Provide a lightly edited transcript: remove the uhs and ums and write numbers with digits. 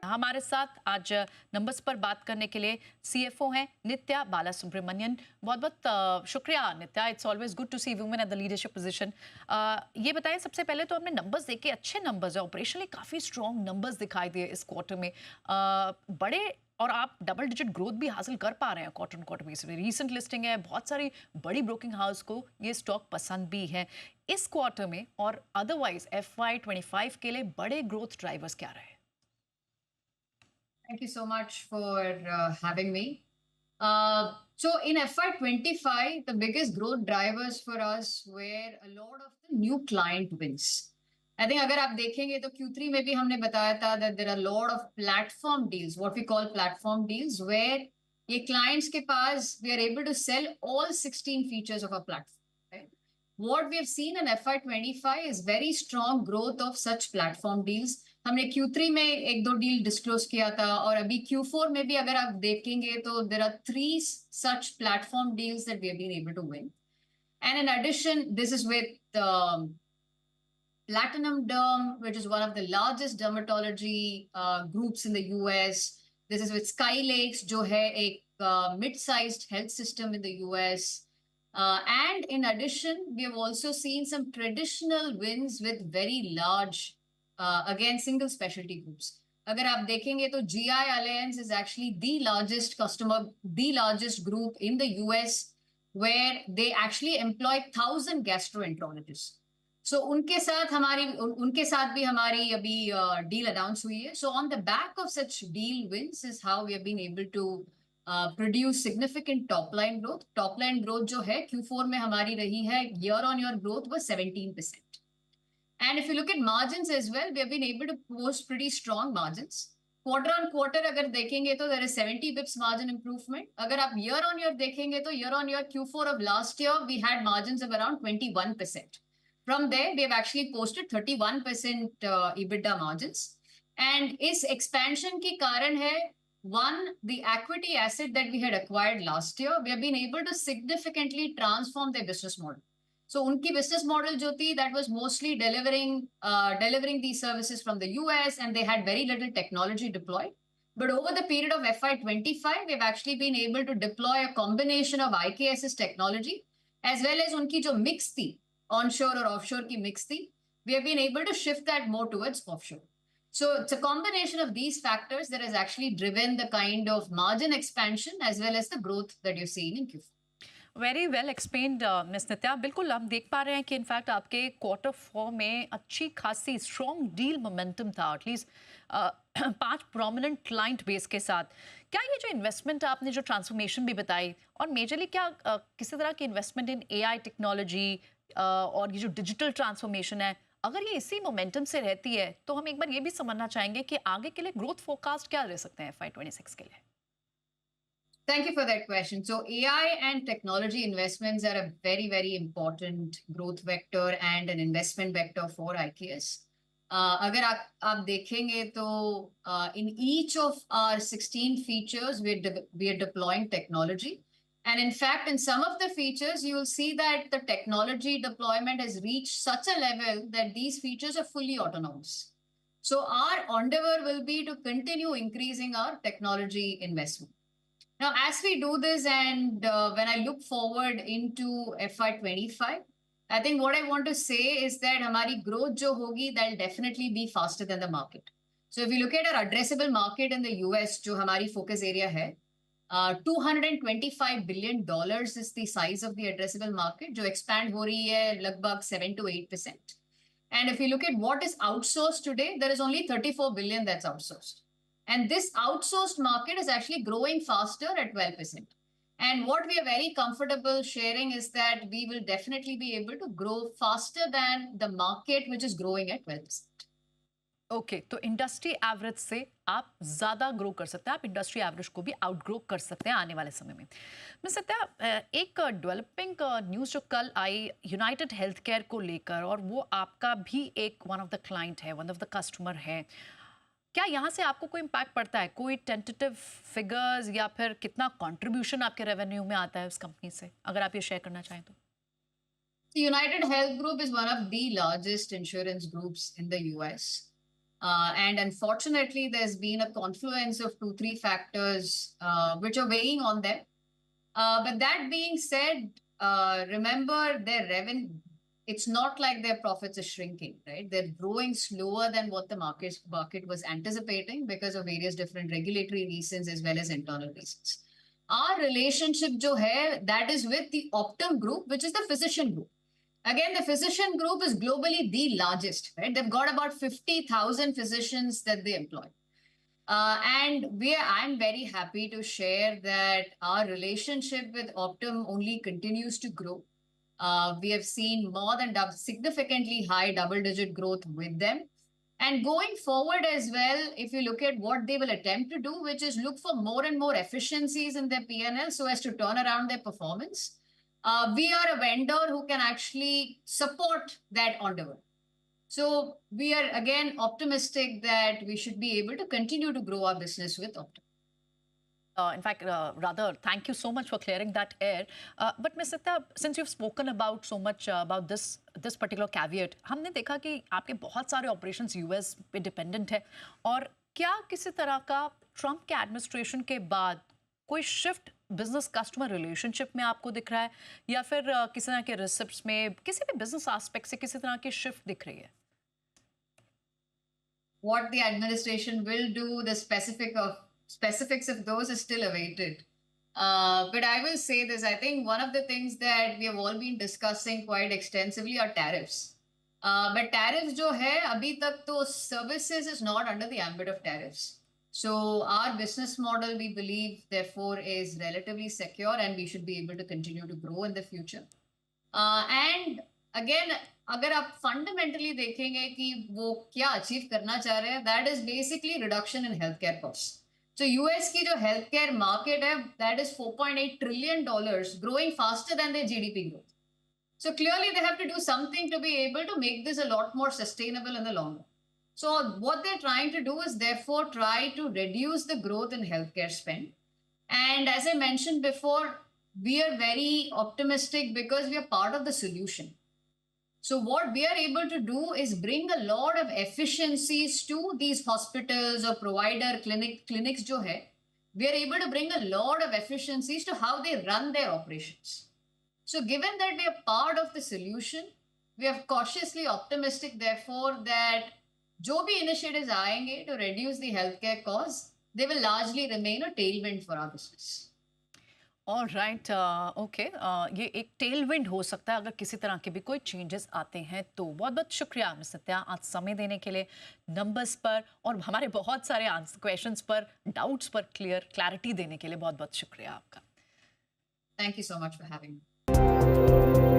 हमारे साथ आज नंबर्स पर बात करने के लिए सीएफओ हैं नित्या बालासुब्रमण्यन। बहुत बहुत शुक्रिया Nitya. It's always good to see women at the leadership position. ये बताएं, सबसे पहले तो हमने नंबर्स देखे, अच्छे नंबर्स है, ऑपरेशनली काफ़ी स्ट्रॉन्ग नंबर्स दिखाई दिए इस क्वार्टर में। बड़े और आप डबल डिजिट ग्रोथ भी हासिल कर पा रहे हैं क्वार्टर ऑन क्वार्टर बेसिस पे। रीसेंट लिस्टिंग है, बहुत सारी बड़ी ब्रोकिंग हाउस को ये स्टॉक पसंद भी है इस क्वार्टर में। और अदरवाइज FY25 के लिए बड़े ग्रोथ ड्राइवर्स क्या रहे? Thank you so much for having me. So in FY25, the biggest growth drivers for us were a lot of the new client wins. I think अगर आप देखेंगे तो Q3 में भी हमने बताया था that there are a lot of platform deals, what we call platform deals, where ये clients के पास we are able to sell all 16 features of our platform. Right? What we have seen in FY25 is very strong growth of such platform deals. हमने Q3 में एक दो deal disclose किया था और अभी Q4 में भी अगर आप देखेंगे तो there are 3 such platform deals that we have been able to win. And in addition, this is with Platinum Derm, which is one of the largest dermatology groups in the US. This is with Skylakes, जो है एक mid-sized health system in the US. And in addition, we have also seen some traditional wins with very large, again, single specialty groups. अगर आप देखेंगे तो GI Alliance is actually the largest customer, the largest group in the US, where they actually employ 1,000 gastroenterologists. So उनके साथ भी हमारी अभी deal announce हुई है. So on the back of such deal wins is how we have been able to produce significant top line growth. Top line growth जो है Q4 में हमारी रही है, year on year growth was 17%. And if you look at margins as well, we have been able to post pretty strong margins. Quarter on quarter अगर देखेंगे तो there is 70 bips margin improvement. अगर आप year on year देखेंगे तो year on year Q4 of last year we had margins of around 21%. From there, we have actually posted 31% EBITDA margins. And इस expansion की कारण है, one, the equity asset that we had acquired last year, we have been able to significantly transform their business model. So उनकी business model जो थी, that was mostly delivering these services from the US, and they had very little technology deployed. But over the period of FY25, we've actually been able to deploy a combination of IKS's technology as well as उनकी जो mix थी, onshore or offshore की mix थी, we have been able to shift that more towards offshore. So it's a combination of these factors that has actually driven the kind of margin expansion as well as the growth that you're seeing in Q4. Very well explained miss Nitya. बिल्कुल हम देख पा रहे हैं कि in fact आपके Q4 में अच्छी खासी स्ट्रॉन्ग डील मोमेंटम था, एटलीस्ट 5 प्रोमिनेंट क्लाइंट बेस के साथ। क्या ये जो इन्वेस्टमेंट आपने जो ट्रांसफॉर्मेशन भी बताई, और मेजरली क्या किसी तरह की इन्वेस्टमेंट इन AI टेक्नोलॉजी और ये जो डिजिटल ट्रांसफॉर्मेशन है, अगर ये इसी मोमेंटम से रहती है तो हम एक बार ये भी समझना चाहेंगे कि आगे के लिए ग्रोथ फोरकास्ट क्या रह सकते हैं FY26 के लिए? Thank you for that question. So AI and technology investments are a very, very important growth vector and an investment vector for IKS. अगर आप देखेंगे तो in each of our 16 features, we are deploying technology. And in fact, in some of the features, you will see that the technology deployment has reached such a level that these features are fully autonomous. So our endeavor will be to continue increasing our technology investment. Now, as we do this, and when I look forward into FY25, I think what I want to say is that हमारी growth जो होगी, that'll definitely be faster than the market. So if you look at our addressable market in the US, जो हमारी focus area है, $225 billion is the size of the addressable market, जो expand हो रही है लगभग 7 to 8%. And if you look at what is outsourced today, there is only 34 billion that's outsourced. And this outsourced market is actually growing faster at 12%. And what we are very comfortable sharing is that we will definitely be able to grow faster than the market, which is growing at 12%. Okay तो industry average से आप ज़्यादा grow कर सकते हैं, आप industry average को भी आउटग्रो कर सकते हैं आने वाले समय में। मिस सत्या, एक डेवलपिंग न्यूज़ जो कल आई यूनाइटेड हेल्थ केयर को लेकर, और वो आपका भी एक वन ऑफ द क्लाइंट है, वन ऑफ द कस्टमर है। क्या यहाँ से आपको कोई इम्पैक्ट पड़ता है, कोई टेंटेटिव फिगर्स, या फिर कितना कंट्रीब्यूशन आपके रेवेन्यू में आता है उस कंपनी से, अगर आप ये शेयर करना चाहें तो? The United Health Group is one of the largest insurance groups in the US. And unfortunately, there's been a confluence of 2, 3 factors which are weighing on them. But that being said, remember their revenue. It's not like their profits are shrinking, right? They're growing slower than what the market was anticipating because of various different regulatory reasons as well as internal reasons. Our relationship, jo hai, that is with the Optum Group, which is the physician group. Again, the physician group is globally the largest, right? They've got about 50,000 physicians that they employ. I'm very happy to share that our relationship with Optum only continues to grow. We have seen more than significantly high double-digit growth with them. And going forward as well, if you look at what they will attempt to do, which is look for more and more efficiencies in their P&L so as to turn around their performance, we are a vendor who can actually support that endeavor. So we are again optimistic that we should be able to continue to grow our business with Optum. In fact, rather, thank you so much for clearing that air. But Ms. Nitya, since you've spoken about so much about this particular caveat, हमने देखा कि आपके बहुत सारे operations US पे dependent है और क्या किसी तरह का ट्रम्प के एडमिनिस्ट्रेशन के बाद कोई शिफ्ट बिजनेस कस्टमर रिलेशनशिप में आपको दिख रहा है या फिर किसी तरह के रिसिप्ट्स में किसी भी बिजनेस एस्पेक्ट से किसी तरह की शिफ्ट दिख रही है? What the administration will do, the specifics of those is still awaited. But I will say this, I think one of the things that we have all been discussing quite extensively are tariffs. But tariffs jo hai, abhi tak to services is not under the ambit of tariffs. So our business model, we believe, therefore, is relatively secure and we should be able to continue to grow in the future. And again, अगर आप fundamentally देखेंगे कि वो क्या achieve करना चाह रहे हैं, that is basically reduction in health care cost. So US की जो हेल्थ केयर मार्केट है, that is $4.8 trillion, growing faster than their GDP growth. So clearly they have to do something to be able to make this a lot more sustainable in the long run. So what they're trying to do is therefore try to reduce the growth in healthcare spend. And as I mentioned before, we are very optimistic because we are part of the solution. So what we are able to do is bring a lot of efficiencies to these hospitals or provider clinics jo hai. We are able to bring a lot of efficiencies to how they run their operations. So given that we are part of the solution, we are cautiously optimistic therefore that jo bhi initiatives aayenge to reduce the healthcare costs, they will largely remain a tailwind for our business. All right, okay, ये एक tell wind हो सकता है अगर किसी तरह के भी कोई चेंजेस आते हैं तो. बहुत बहुत शुक्रिया मिस नित्या आज समय देने के लिए, नंबर्स पर और हमारे बहुत सारे क्वेश्चंस पर, डाउट्स पर क्लैरिटी देने के लिए बहुत बहुत शुक्रिया आपका. Thank you so much for having me.